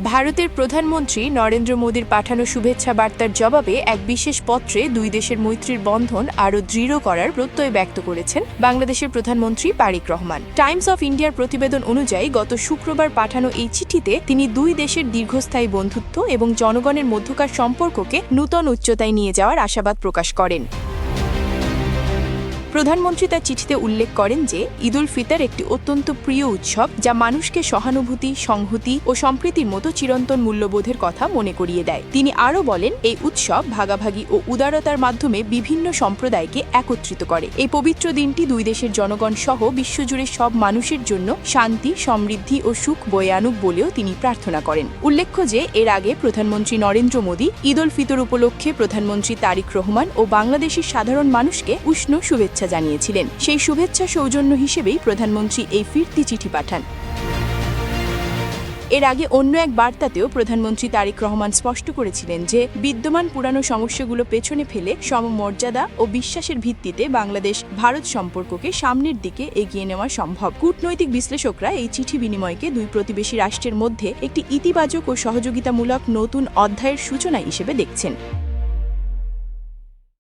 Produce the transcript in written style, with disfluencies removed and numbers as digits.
ভারতের প্রধানমন্ত্রী নরেন্দ্র মোদীর পাঠানো শুভেচ্ছা বার্তার জবাবে এক বিশেষ পত্রে দুই দেশের মৈত্রীর বন্ধন আরও দৃঢ় করার প্রত্যয় ব্যক্ত করেছেন বাংলাদেশের প্রধানমন্ত্রী তারেক রহমান। টাইমস অফ ইন্ডিয়ার প্রতিবেদন অনুযায়ী গত শুক্রবার পাঠানো এই চিঠিতে তিনি দুই দেশের দীর্ঘস্থায়ী বন্ধুত্ব এবং জনগণের মধ্যকার সম্পর্ককে নূতন উচ্চতায় নিয়ে যাওয়ার আশাবাদ প্রকাশ করেন। প্রধানমন্ত্রী তার চিঠিতে উল্লেখ করেন যে ঈদ উল ফিতর একটি অত্যন্ত প্রিয় উৎসব, যা মানুষকে সহানুভূতি, সংহতি ও সম্প্রীতির মতো চিরন্তন মূল্যবোধের কথা মনে করিয়ে দেয়। তিনি আরও বলেন, এই উৎসব ভাগাভাগি ও উদারতার মাধ্যমে বিভিন্ন সম্প্রদায়কে একত্রিত করে। এই পবিত্র দিনটি দুই দেশের জনগণ সহ বিশ্বজুড়ে সব মানুষের জন্য শান্তি, সমৃদ্ধি ও সুখ বয়ে আনুক বলেও তিনি প্রার্থনা করেন। উল্লেখ্য যে এর আগে প্রধানমন্ত্রী নরেন্দ্র মোদী ঈদ উল ফিতর উপলক্ষে প্রধানমন্ত্রী তারেক রহমান ও বাংলাদেশের সাধারণ মানুষকে উষ্ণ শুভেচ্ছা জানিয়েছিলেন। সেই শুভেচ্ছা সৌজন্য হিসেবেই প্রধানমন্ত্রী এই ফিরতি চিঠি পাঠান। এর আগে অন্য এক বার্তাতেও প্রধানমন্ত্রী তারেক রহমান স্পষ্ট করেছিলেন যে বিদ্যমান পুরানো সমস্যাগুলো পেছনে ফেলে সমমর্যাদা ও বিশ্বাসের ভিত্তিতে বাংলাদেশ ভারত সম্পর্ককে সামনের দিকে এগিয়ে নেওয়া সম্ভব। কূটনৈতিক বিশ্লেষকরা এই চিঠি বিনিময়কে দুই প্রতিবেশী রাষ্ট্রের মধ্যে একটি ইতিবাচক ও সহযোগিতামূলক নতুন অধ্যায়ের সূচনা হিসেবে দেখছেন।